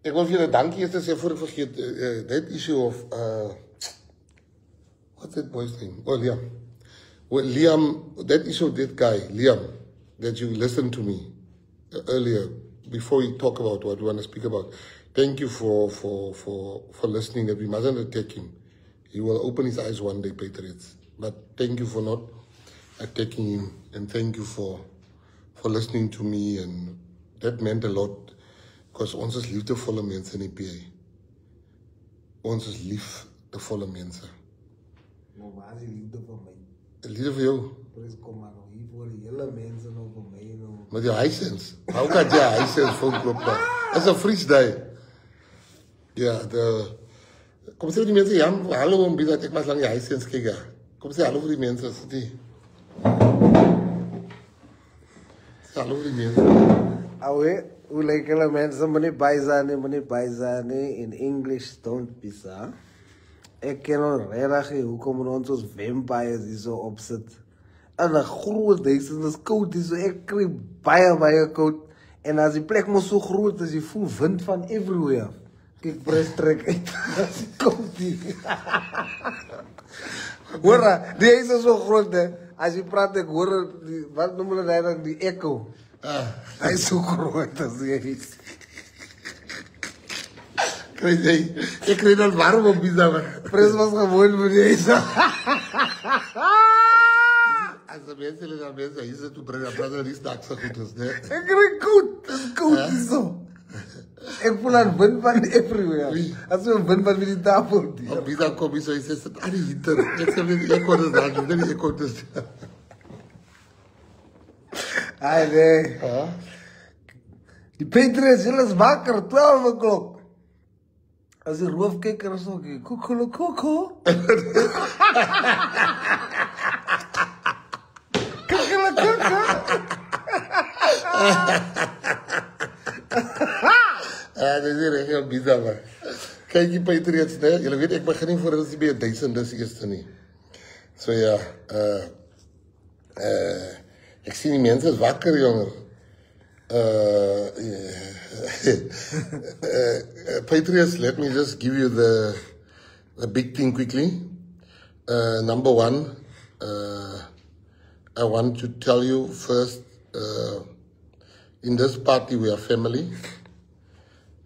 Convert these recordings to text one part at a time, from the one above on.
Ik wil vir julle dankie eers sê voor ek vergeet, that issue of, what's that boy's name? Oh, Liam. Well, Liam, that issue of that guy, Liam, that you listened to me earlier, before we talk about what we want to speak about. Thank you for listening, that we mustn't attack him. He will open his eyes one day, Patriots. But thank you for not attacking him, and thank you for listening to me, and that meant a lot, because ons is liefdevolle mense in die PA. Ons is liefdevolle mense. Maar waar is die liefde vir my? Liefde vir jou? Pres, kom maar nou, hier voor die hele mense nou vir my nou. Met jou huisens. Hoe kan jy huisens volklop? Dat is een vriesdij. Ja, kom sê vir die mense, ja, hallo om dat ek mas lang die huisens kyk, ja. Kom sê hallo vir die mense, sê die. Sê hallo vir die mense. Awe, hoe lyk hulle mense, meneer Baizane, in English, don't be sir. Ek ken al regtig hoekom ons vampires hier so opsit. En 'n groot huis en dis koud hier so, ek kry baie koud. En as die plek mos so groot is, jy voel wind van everywhere. Kyk, pres trek uit. As dit koud hier. Hoor, die huis is so groot, hè. As jy praat, ek hoor, wat noem hulle dan, die echo. Hy is so groot as jy is. Ik kreeg dat warm op bizar. Pres was gewoon voor deze. Als de mensen hier zitten, brengen praten die straks goed is, nee. Ik kreeg koud, het is koud zo. Ik voel een wind van everywhere. Als we een wind van die tafel. Op bizar kom je zo, je zegt, ah die hitter. Ik zeg, ik kon het dan, ik kon het. Ah nee. Die Patriots, jullie is wakker, 12 o'clock. Als die roofkikker is ook, koekele. Ja, dat is heel bizar, man. Kijk, die Patriots, nee, jullie weten, ik begin niet voor dat ze bij 1000 dus eerste niet. Zo ja, ik zie die mensen wakker, jongen. Patriots, let me just give you the big thing quickly. Number one, I want to tell you first, in this party we are family.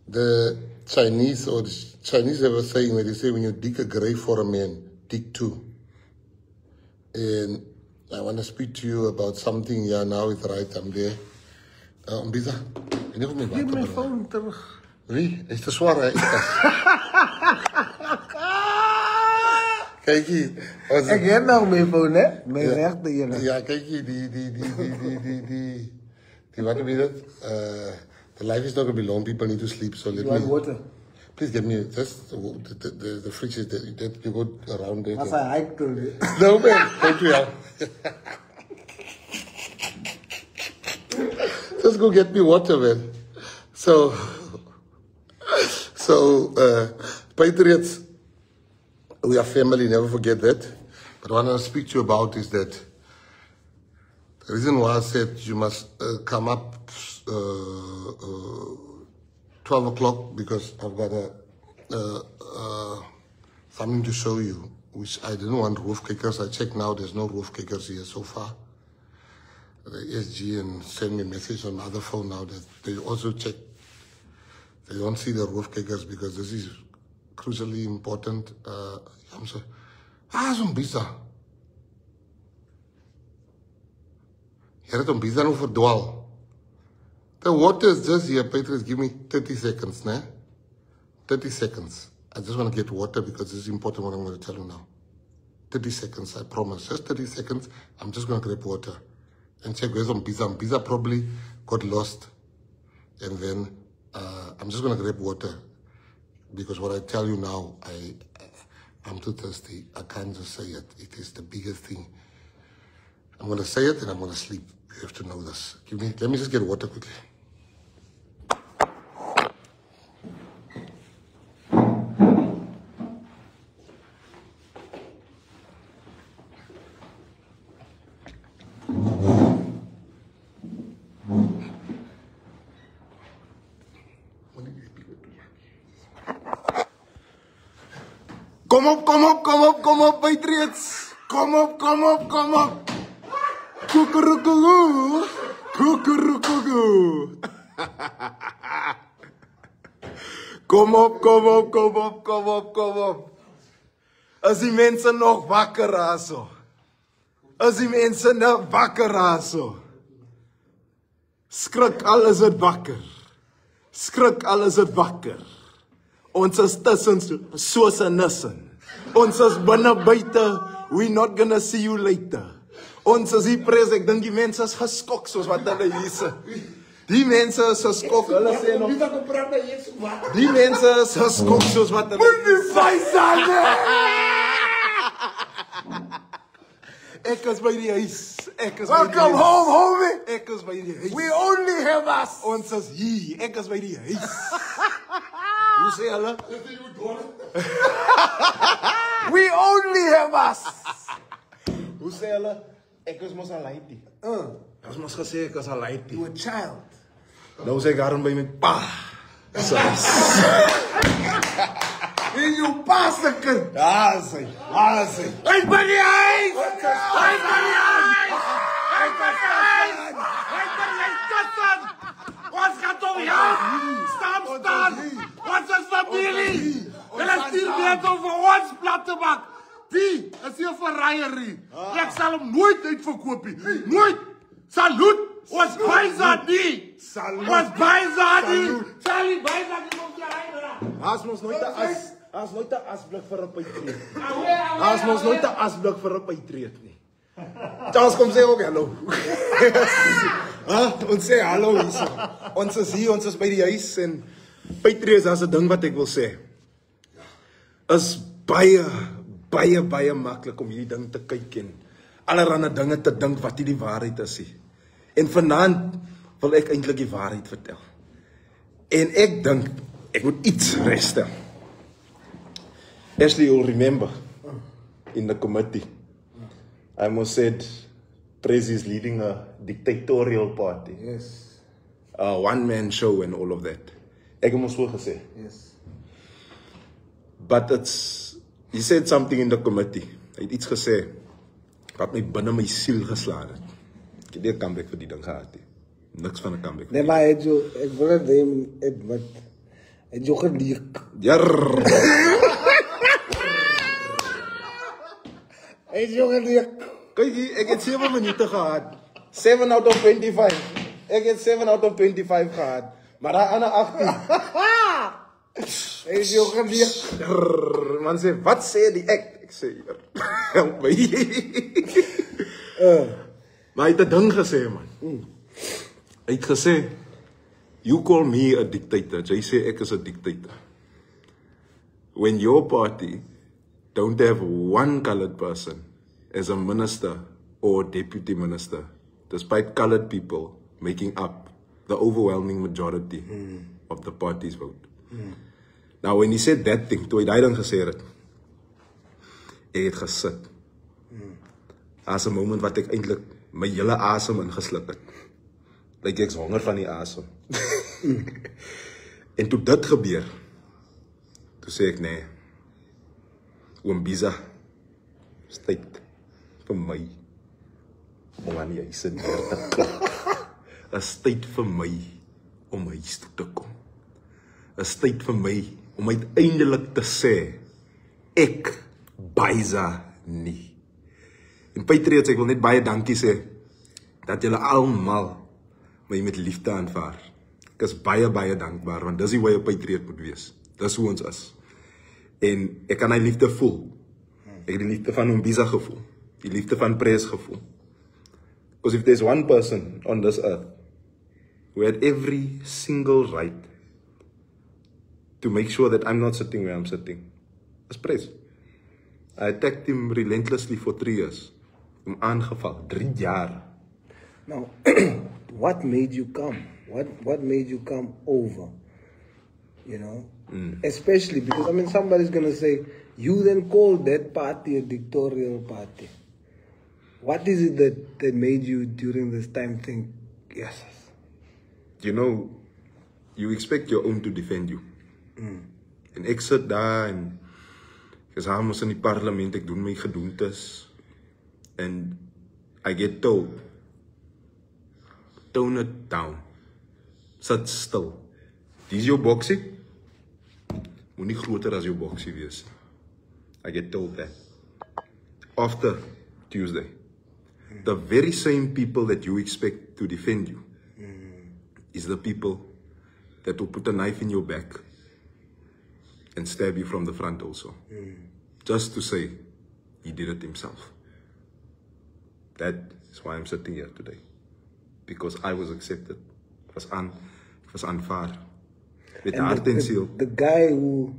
The Chinese have a saying where they say when you dig a grave for a man, dig two. And I want to speak to you about something. Yeah, now it's right, I'm there. Mbisa, Geef mijn phone terug. Wie? Is te zwaar, hè? Kijk hier. Ik heb nog mijn phone, hè? Mijn rechter hier. Ja, kijk hier, die wat is dat? The life is not going to be long, people need to sleep, so let me... water? Please get me, just the fridge is that you go around there. Als hij hike to No, man, thank you. Just go get me water, man. So, Patriots, we are family, never forget that. But what I want to speak to you about is that the reason why I said you must come up 12 o'clock, because I've got something to show you, which I didn't want roof kickers. I checked now, there's no roof kickers here so far. The SG and send me a message on my other phone now that they also check. They don't see the roof kickers because this is crucially important. I'm sorry. Zo'n bizar. Je hebt een bizar over verdwaal. The water is just here, Patriots. Give me 30 seconds, né? 30 seconds. I just want to get water because this is important what I'm going to tell you now. 30 seconds, I promise. Just 30 seconds. I'm just going to grab water. And check where's on pizza. Pizza probably got lost. And then I'm just going to grab water. Because what I tell you now, I'm too thirsty. I can't just say it. It is the biggest thing. I'm going to say it and I'm going to sleep. You have to know this. Let me just get water quickly. Kom op, kom op, kom op, kom op, Patriots. Kom op, kom op, kom op. Kukurukuku. Kukurukuku. Kom op, kom op, kom op, kom op, kom op. As die mense nog wakker raso. As die mense nog wakker raso. Skrik alles het wakker. Skrik alles het wakker. Ons is tussen soos 'n nissen. Ons is binne buite. We not gonna see you later. Ons is die pres, ek dink die mense is geskok soos wat hulle hier sit. Die mense is geskok, hulle sê nog. Die mense is geskok soos wat hulle. Ek is by die huis. Ek is by die huis. Welcome home, homie. Ek is by die huis. We only have us. Ons is hier. Ek is by die huis. Hoe sê hulle? We only have us. Hoe sê hulle? Ek is mos al laiti. As mos gesê ek is al laiti. You a child. Nou sê ek daarom by my pa. Dis huis. En jou pa se kind. Daar sê. Daar sê. Uit by die huis. Uit by die huis. Uit by die huis. Uit by die huis. Ons gaan toch jou. Staan. Ons is familie. Hulle stuur net over ons plat te maak. Die is hier verraaier. Ek sal hom nooit uitverkoop nie. Nooit. Salut. Ons bysa die. Ons bysa die. Sally bysa die om te ry. As mos nooit 'n asblik vir 'n Patriot. As mos nooit 'n asblik vir 'n Patriot nie. Charles kom sê ook hallo. Ons sê hallo hier. Ons is hier, ons is by die huis en Patriots, as 'n ding wat ek wil sê. Is baie maklik om hierdie ding te kyk en allerlei dinge te dink wat nie die waarheid is nie. En vanaand wil ek eintlik die waarheid vertel. En ek dink ek moet iets regstel. Ashley, you'll remember in the committee, I almost said Prezi is leading a dictatorial party. Yes. A one-man show and all of that. Ek het mos so gesê. Yes. But he said something in the committee. Hy het iets gesê wat my binne my siel geslaan het. Ek het nie 'n comeback vir die ding gehad nie. Niks van 'n comeback. Nee, maar ek wil het wat het jou geleek. Jarr. Het jou geleek. Kyk hier, ek het 7 minute gehad. 7 out of 25. Ek het 7 out of 25 gehad. Maar daai ander 18. Het jou geleek. Man sê, wat sê die ek sê, help my. Maar hy het 'n ding gesê, man. Hy het gesê, you call me a dictator. Jy sê ek is 'n dictator. When your party don't have one colored person as a minister or deputy minister, despite colored people making up the overwhelming majority of the party's vote. Now, when he said that thing, toe hy daai ding gesê het, ek het gesit. As 'n moment wat ek eintlik my hele asem ingesluk het. Like ek's honger van die asem. En toe dit gebeur, toe sê ek nee. Oom Biza, is tyd vir my om aan die huis neer te klap. Is tyd vir my om huis toe te kom. Is tyd vir my om uiteindelik te sê, ek Biza nie. En Patriots, ek wil net baie dankie sê, dat julle almal my met liefde aanvaar. Ek is baie dankbaar, want dis die hoe 'n Patriot moet wees. Dis hoe ons is. En ek kan die liefde voel. Ek het die liefde van Oom Biza gevoel. Die liefde van Pres gevoel. Because if there's one person on this earth who had every single right to make sure that I'm not sitting where I'm sitting, it's Pres. I attacked him relentlessly for 3 years. Hom aangeval, 3 jaar. Now, what made you come? What made you come over? You know? Especially because, I mean, somebody's going to say, you then called that party a dictatorial party. What is it that made you during this time think, yes? You know, you expect your own to defend you. En ek sit daar en Because I'm in die parlement, ek doen my gedoentes. And I get told, tone it down. Sit stil. Dis jou boksie? Moenie groter as jou boksie wees. I get told that. After Tuesday, the very same people that you expect to defend you is the people that will put a knife in your back and stab you from the front also. Just to say he did it himself. That is why I'm sitting here today. Because I was accepted. It was aanvaar. Met hart en ziel. The guy who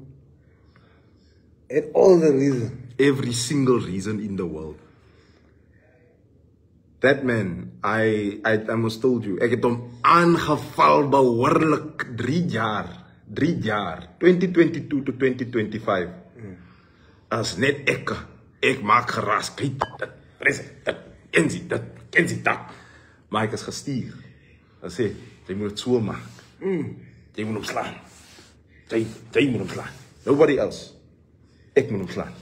had all the reason. Every single reason in the world. That man, I almost told you, ek het hom aangeval behoorlik 3 jaar. 3 jaar. 2022 to 2025. As net ek maak geraas, kyk dit, dit, kensie dat. Maar ek is gestuur. Hy sê, jy moet het so maak. Jy moet hom slaan. Jy moet hom slaan. Nobody else. Ek moet hom slaan.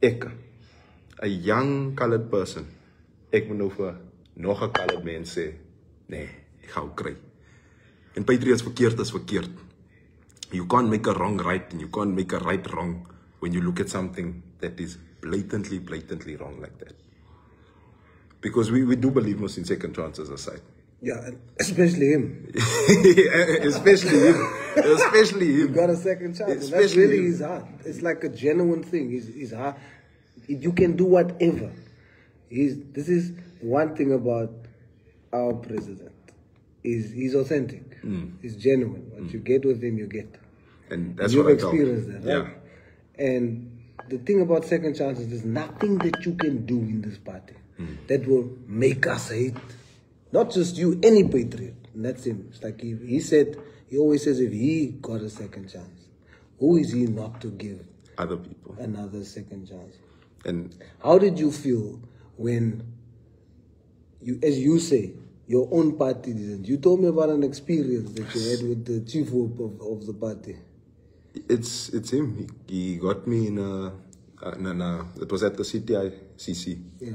Ek, a young colored person, ek moet nou vir nog 'n colored mens sê, nee, ek gaan hom kry. En Patriots, verkeerd is verkeerd. You can't make a wrong right and you can't make a right wrong when you look at something that is blatantly wrong like that. Because we do believe most in second chances aside. Yeah, and especially him. Especially him. You got a second chance. That's really his heart. It's like a genuine thing. His heart. You can do whatever. This is one thing about our president. He's authentic. He's genuine. What you get with him, you get. And that's You've what I told experienced that, right? Yeah. And the thing about second chances, there's nothing that you can do in this party that will make us hate. Not just you, any patriot. And that's him. It's like he said, he always says if he got a second chance, who is he not to give Other people. another second chance? And How did you feel when you, as you say, your own party didn't? You told me about an experience that you had with the chief whip of the party. it's him. He got me in it was at the CTICC. Yeah.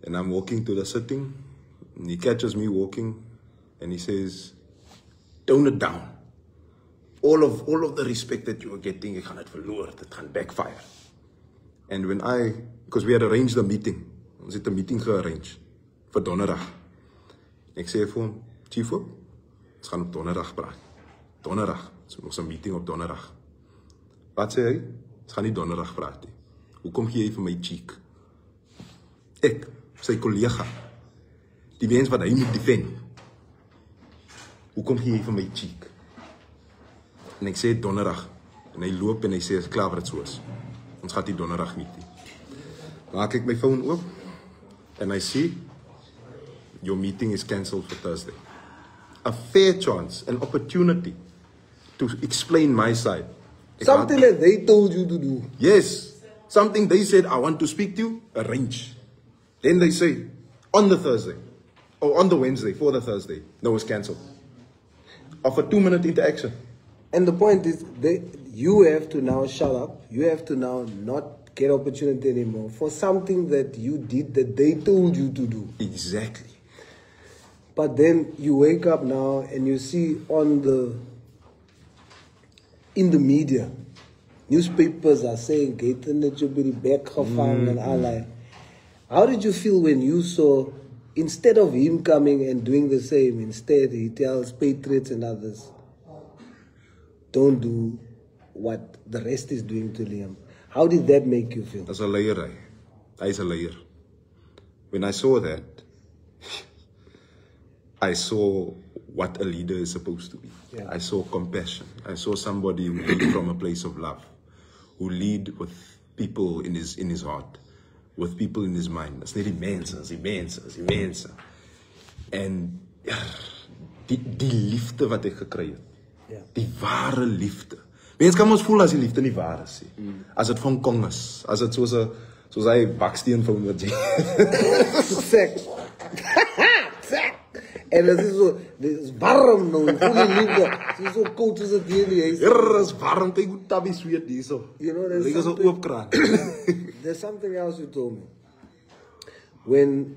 And I'm walking to the sitting. And he catches me walking. And he says, tone it down. All of the respect that you are getting, ek gaan het verloor. It gaan backfire. And when because we had arranged a meeting. Ons het 'n meeting gearrange vir donderdag. Ek sê vir hom, Chief, ons gaan op donderdag praat. Donderdag. So ons 'n meeting op donderdag. Wat sê hy? Ons gaan nie donderdag praat nie. Hoekom gee jy vir my cheek? Ek, sy kollega, die mens wat hy moet defend. Hoekom gee jy vir my cheek? En ek sê donderdag. En hy loop en hy sê, is klaar wat het so is. Ons gaan die donderdag meeting. Maak ek my phone oop. And I see, your meeting is cancelled for Thursday. A fair chance, an opportunity to explain my side. Something that they told you to do. Yes, something they said, I want to speak to you, arrange. Then they say, on the Thursday, or on the Wednesday, for the Thursday, no, it's cancelled. Of a 2-minute interaction. And the point is, you have to now shut up. You have to now not get opportunity anymore for something that you did that they told you to do. Exactly. But then you wake up now and you see in the media, newspapers are saying, Gaten that you be back and all. How did you feel when you saw, instead of him coming and doing the same, instead he tells patriots and others, don't do what the rest is doing to Liam? How did that make you feel? That's a liar. He's a liar. When I saw that, I saw what a leader is supposed to be. Yeah. I saw compassion. I saw somebody who lead from a place of love, who lead with people in his heart, with people in his mind. That's not immense. En die liefde wat ek gekry het. Yeah. Die ware liefde. Mens kan ons voel as die liefde nie waar is nie. As dit van Kong is, as dit soos hy baksteen van wat jy. Exact. En het is warm nou. Ik voel je liefde. Het is zo koud als het hier niet is. Er is warm, kijk hoe tabby zweet hier zo. You know, there's Lijkt als een something- oopkraan. There's something else you told me.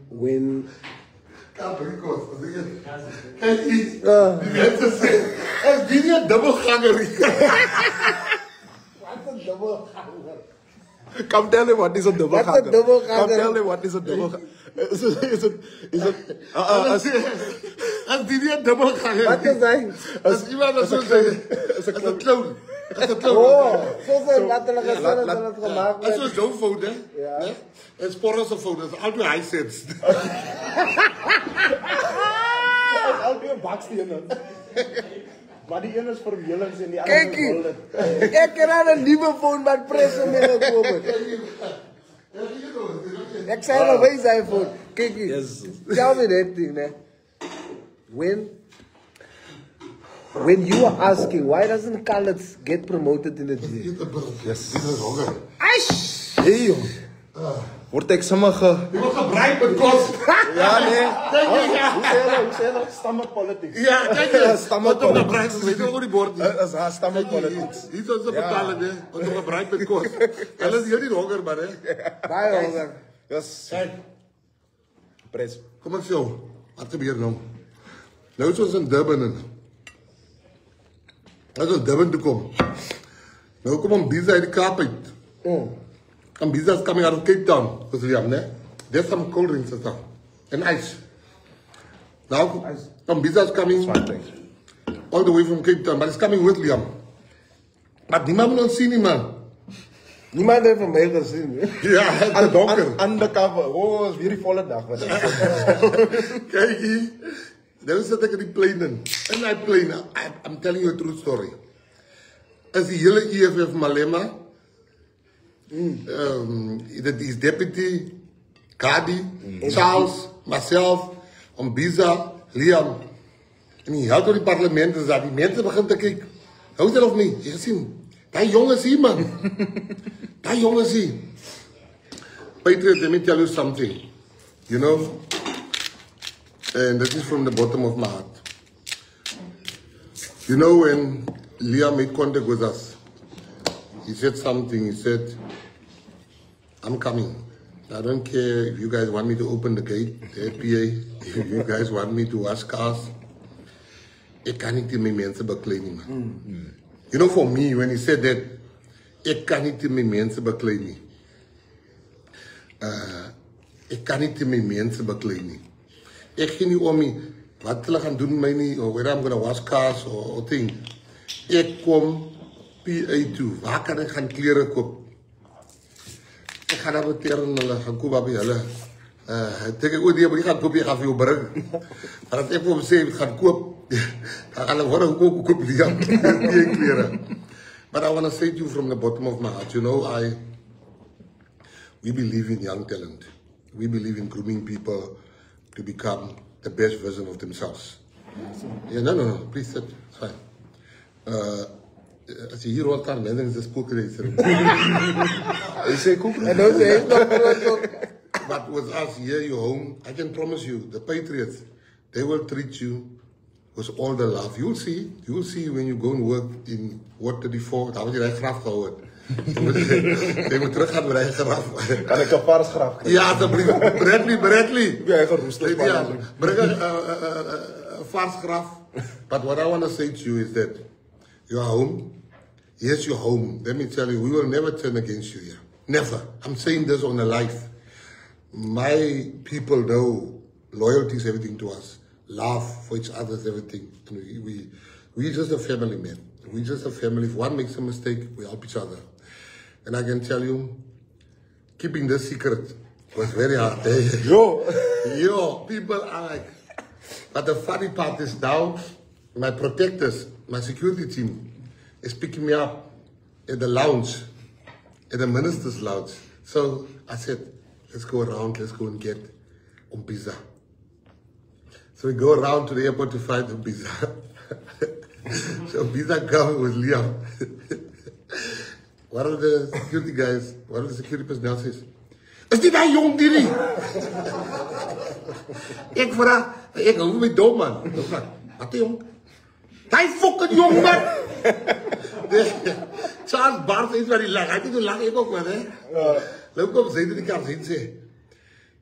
When Capricorn. Kijk iets. Die mensen zeggen, is die niet een dubbelganger? Come tell him what is een dubbelganger. Wat een dubbelganger? Come tell him what is een dubbelganger. Is het... Is die niet een dubbelganger? wat is dat? Als iemand dat zo zegt, is een clown. Is een clown. Oh, zo zijn letterlijke zinnen dat het gemaakt Dat is werd. zo'n fout, hè? Ja. Nee? En Sporros een fout, dat is altijd high sense. Het is altijd een bakstenen. Maar die ene is vermelings en die andere Kijk is hier. golden. Ik ken aan een nieuwe phone met pressen meegekomen. Ik zei nog, wij zijn phone. Kijk hier. Yes. Tell me that thing, né? When you are asking, why doesn't Khaled get promoted in the gym? Yes. Dit is honger. Hey joh. Word ek sommer Je wordt gebruikt met kost. Ja nee. Kijk hier, ja. Hoe sê hulle? Stammer politics. Ja, kijk hier. Stammer Wat op de politics. prijs, weet je ook die bord niet. Dat is haar stammer politics. Hier zijn ze betalen, hè. Wat op gebruikt met kost. Hulle is hier niet honger, man, hè. Baie honger. Yes. Kijk, Pres. kom eens zo. Wat gebeur nou? Nou is ons in Durban. Als ons Durban toe kom. Nou kom een Biza uit de Kaap uit. And Biza is coming out of Cape Town. William, né? There's some cold drinks and stuff. And ice. Now, some Biza is coming all the way from Cape Town, but it's coming with Liam. Maar niemand wil ons zien, nie, man. Niemand heeft van mij gezien. Hè? Ja, het is donker. Undercover. Oh, is weer die volle dag. Wat is dit? Kijk hier. Nou zit ik in die plane in. In die plane, I'm telling you a true story. Is die hele EFF Malema, his deputy, Kadi, Charles, myself, Biza, Liam. En die held door die parlement is dat die mensen beginnen te kijken. Hou het of niet? Je gezien? Die jongens hier, man. Die jongens hier. Patriot, let me tell you something. You know? And that is from the bottom of my heart. You know, when Liam made contact with us, he said something. He said, I'm coming. I don't care if you guys want me to open the gate, the PA, if you guys want me to wash cars. Ik kan niet in mijn mensen bekleden, man. You know, for me, when he said that, ik kan niet in mijn mensen bekleden. Ik kan niet in mijn mensen bekleden. Ik ging niet om me, wat ze gaan doen met mij, of whether I'm gonna wash cars, or thing. Ik kom PA toe, waar kan ik gaan kleren kopen? Ik ga naar de teren, gaan kopen bij hulle. Denk ik, die gaan kopen, je gaat veel brengen. Maar als ik voor me gaan kopen, dan gaan we worden kopen, die gaan kleren. But I want to say to you from the bottom of my heart, you know, we believe in young talent. We believe in grooming people to become the best version of themselves. Yeah, no, please sit. It's fine. Als je hier rond kan, mensen is het spookreis. Is hy koek? En dan zei ik nog. But with us here, your home, I can promise you, the Patriots, they will treat you with all the love. You will see when you go and work in Ward 34, daar word je eigen graf gehouden. Je moet terug gaan met eigen graf. Kan ik een paars graf krijgen? Ja, alsjeblieft. Bradley. Ja, eigen roesters. Ja, breng een vars graf. But what I want to say to you is that your home, yes, your home. Let me tell you, we will never turn against you here. Never. I'm saying this on a life. My people know loyalty is everything to us. Love for each other is everything. And we just a family, man. We just a family. If one makes a mistake, we help each other. And I can tell you, keeping this secret was very hard. Yo, people are like, but the funny part is now, my protectors, my security team, is picking me up at the lounge, at the minister's lounge. So I said, let's go around, let's go and get Biza. So we go around to the airport to find Biza. So Biza comes with Liam. One of the security guys, one of the security personnel says, Is dit daai jong dierie? Ek vra, ek hou my dom man. Wat die jong? Daai fucking jong man. Charles Bart is waar die lag. Hy het toe lag ek ook man, hè. Loop op sy die kar sien sê.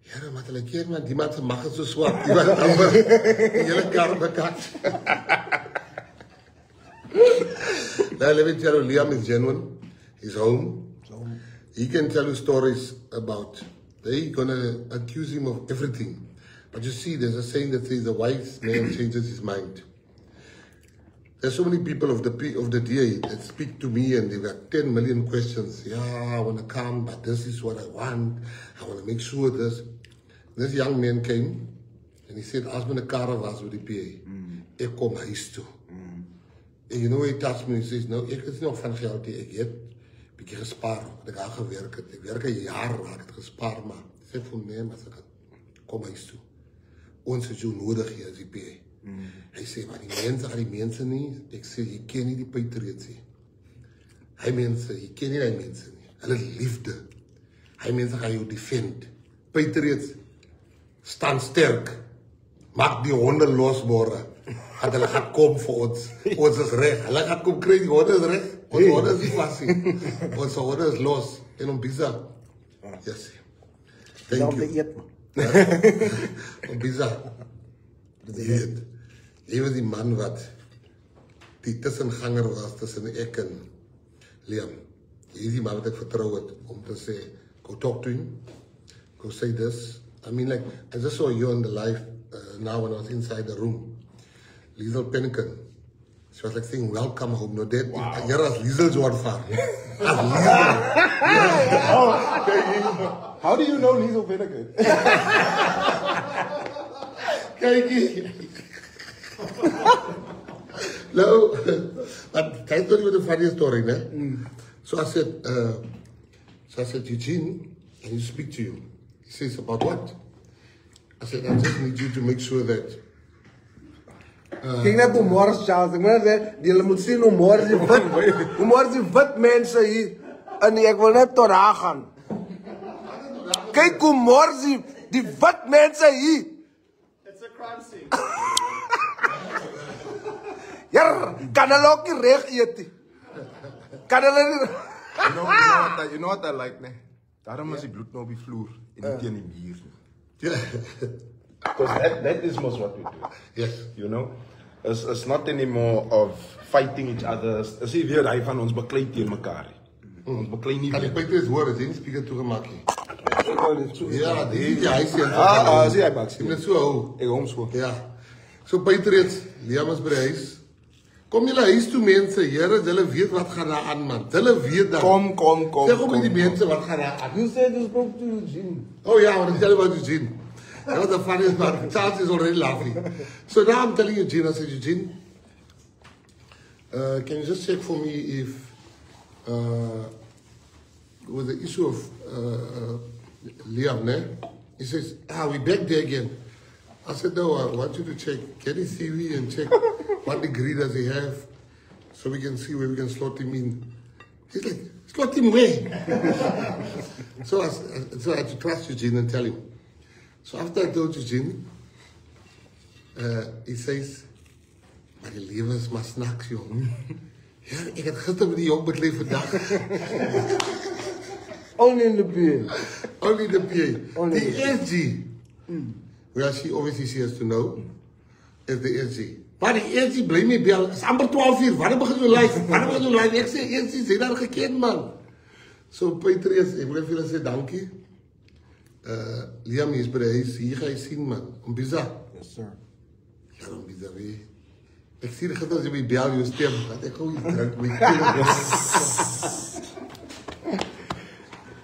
Ja, maar hulle keer man, die man se mag is so swak. Die wat amper die hele kar bekat. Now let me tell you, Liam is genuine. He's home. He can tell you stories about, they're gonna accuse him of everything. But you see, there's a saying that says the wise man changes his mind. There's so many people of the DA that speak to me and they've got 10 million questions. Yeah, I want to come, but this is what I want. I want to make sure this. This young man came and he said, ask me the car was with the PA. Ek kom huis toe. And you know, he touched me and he says, no, ek is nog van geld die ek het. Bietjie gespaar, want ek al gewerk het. Ek werk 'n jaar raak het gespaar, maar sê vir my, maar ek kom huis toe. Ons het jou nodig hier as die PA. Hy sê, maar die mense nie, ek sê, jy ken nie die Patriots nie. Hy mense, jy ken nie die mense nie. Hulle liefde. Hy mense gaan jou defend. Patriots staan sterk. Maak die honde los môre. Dat hulle gaan kom vir ons. Ons is reg. Hulle gaan kom kry die honde is reg. Ons honde is nie vas nie. Ons honde is los. En om Bisa. Yes. Thank you. Om Bisa. Jy was die man wat die tussenganger was tussen ek en Liam. Jy is die man wat ek vertrou het om te sê, go talk to him. Go say this. I mean, like, I just saw you on the live now when I was inside the room. Liesel Pennington. She was like saying, welcome home. No, that, wow. You're as Liesel's word for. As Liesel. How do you know Liesel Pennington? No, but I told you the funniest story, ne? So I said, Eugene, I need to speak to you. He says, about what? I said, I just need you to make sure that Kijk net hoe Morris Charles, ik moet zeggen, die moet zien hoe Morris die wit mensen hier, en ik wil net door haar gaan. Kijk hoe Morris die wit mensen hier. It's a crime scene. Ja, kan hulle ook niet recht eten. Kan hulle niet... You know what I like, ne? Daarom is die bloed nou op die vloer en niet in die muur. Because that is most what we do. Yes. You know? It's not anymore of fighting each other. Is nie weer hy van ons beklei teen mekaar. Ons beklei nie kan weer. ek buite is hoor, is nie speaker toegemaak nie. Ja, die hy sê. Sê hy bak. Jy moet so hou. Ek hom so. Ja. So Patriots, Liam is by die huis. Kom julle huis toe mense, Here, hulle weet wat gaan daar aan man. Hulle weet dat. Kom. Sê kom met die mense wat gaan daar aan. You said you spoke to Eugene. Oh yeah, I want to tell you about Eugene. That was the funniest part. Charles is already laughing. So now I'm telling Eugene, I said, Eugene, can you just check for me if with the issue of Liam, ne? He says, we're back there again. I said, no, I want you to check Kenny CV and check what degree does he have so we can see where we can slot him in. He's like, slot him where? So I had to trust Eugene and tell him. So after I told Eugene, he says, maar die lewe is maar snacks, jong. Ja, ek het gister met die jong bedleef vandag. Only in the PA. Only the PA. Only the SG. Well, she has to know, is the SG. Maar die SG bly my bel, is amper 12 uur, wanneer begin jou live? Ek sê, SG, sê daar geken, man. So, Patriots, ek wil vir julle sê, dankie. Liam is by die huis, hier ga jy sien man, om Bisa. Yes, sir. Ja, om Bisa, wee. Ek sê die gitter as jy my bel, jou stem, dat ek gewoon iets drink, my keel.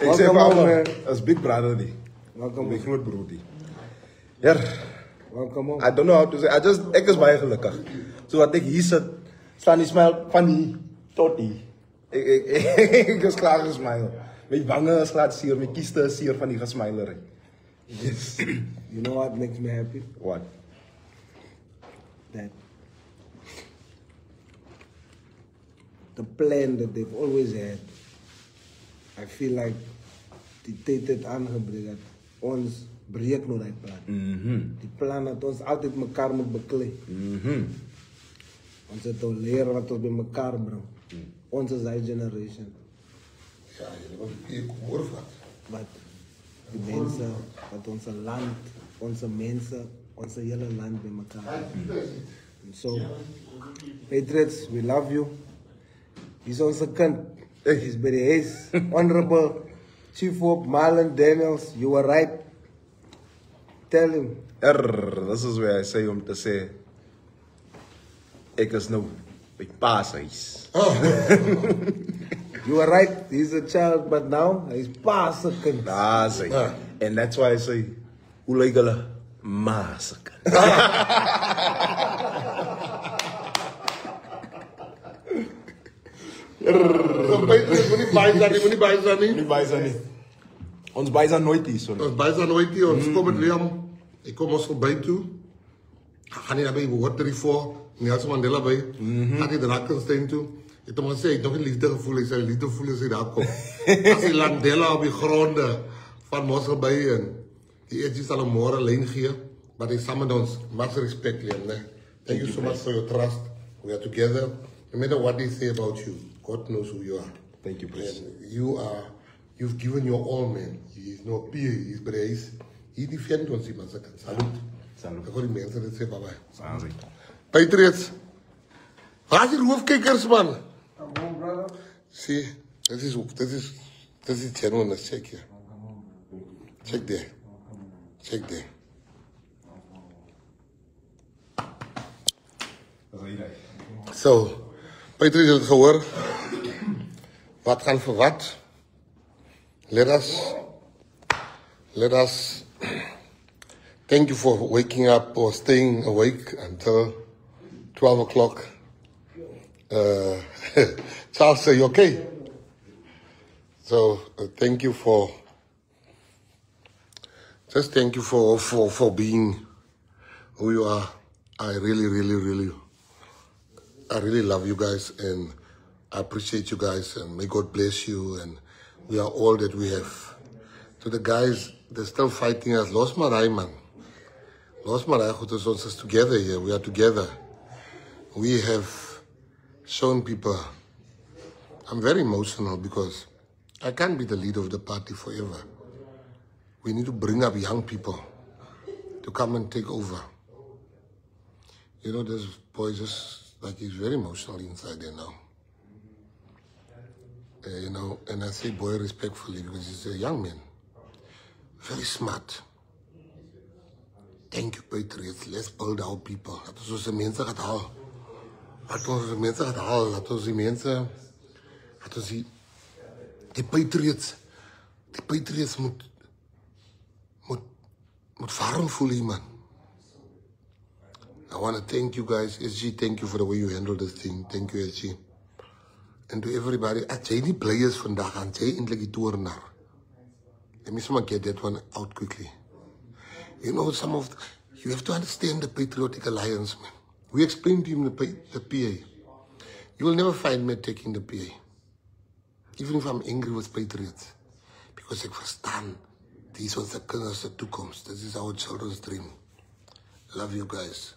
Ek sê vir hom, as big brother nie. Welkom. My groot broer die. Ja, Welkom. I don't know how to say, ek is baie gelukkig. So wat ek hier sit, staan die smile van hier, tot hier. Ek is klaar gesmile. My wange is glad seer, my kieste is seer van die gesmilery. Yes. You know what makes me happy? What? That the plan that they've always had, I feel like die tyd het aangebreek dat ons breek nou die plan. Die plan dat ons altyd mekaar moet beklei. Ons het al leer wat ons bij mekaar bring. Ons is die generation. Ja, jullie wil hier hoor wat. Wat die mensen, wat onze land, onze mensen, onze hele land bij elkaar. So, Patriots, we love you. Hier is onze kind. He's bij de huis. Honorable Chief Hope Marlon Daniels, you were right. Tell him. This is where I say om te sê ek is nou by pa's huis. You were right. He's a child, but now he's past a kind. Daar's hy. And that's why I say hoe lyk hulle ma se kind. So Patriots, moenie baie zijn nie. Nie by's nie. Ons by's nooit hier so. Ons baie zijn nooit hier, ons kom met Liam. Ik kom ons voorbij toe. Gaan nie daarbij Watery voor. Nelson Mandela bij. Gaan die Drakensberg toe. Ik heb hem gezegd, ik heb nog een liefdegevoel. Ik zei, liefdegevoel is hij daar komt. Als die Landela op die gronden van Mosselbij en die edgy zal een morgen lijn geven. Maar die samen met ons, much respect, Liam. Thank you so much for your trust. We are together. No matter what they say about you, God knows who you are. Thank you, please. And you've given your all, man. He's no peer, he's brace. He defends ons, man. Salut. Salut. Ik hoor die mensen dat zeggen, bye-bye. Salut. Patriots. Waar is die hoofdkijkers, man? Come on, brother. See, this is genuine. Check here. Check there. Check there. So, Patriots het gehoor. Wat gaan voor wat? Let us thank you for waking up or staying awake until 12 o'clock. Charles, are you okay? So thank you for being who you are. I really love you guys, and I appreciate you guys, and may God bless you, and we are all that we have. To the guys, they're still fighting us. Los Marai, man. Los Marai, goed is ons is together here. We are together. We have shown people. I'm very emotional because I can't be the leader of the party forever. We need to bring up young people to come and take over. You know, this boy just, like, he's very emotional inside there now. You know, and I say boy respectfully because he's a young man. Very smart. Thank you, Patriots. Let's build our people. Laat ons onze mensen gaan halen. Laat ons onze mensen gaan halen. Laat ons die mensen... Laat ons die Patriots... Die Patriots moet warm voelen, man. I want to thank you guys. SG, thank you for the way you handle this thing. Thank you, SG. And to everybody, as jy die players vandag aan, jy eintlik die toornaar. Let me someone get that one out quickly. You know, you have to understand the Patriotic Alliance, man. We explained to him the PA. You will never find me taking the PA. Even if I'm angry with Patriots. Because ek verstaan, these are the kinders, the toekomst. This is our children's dream. Love you guys.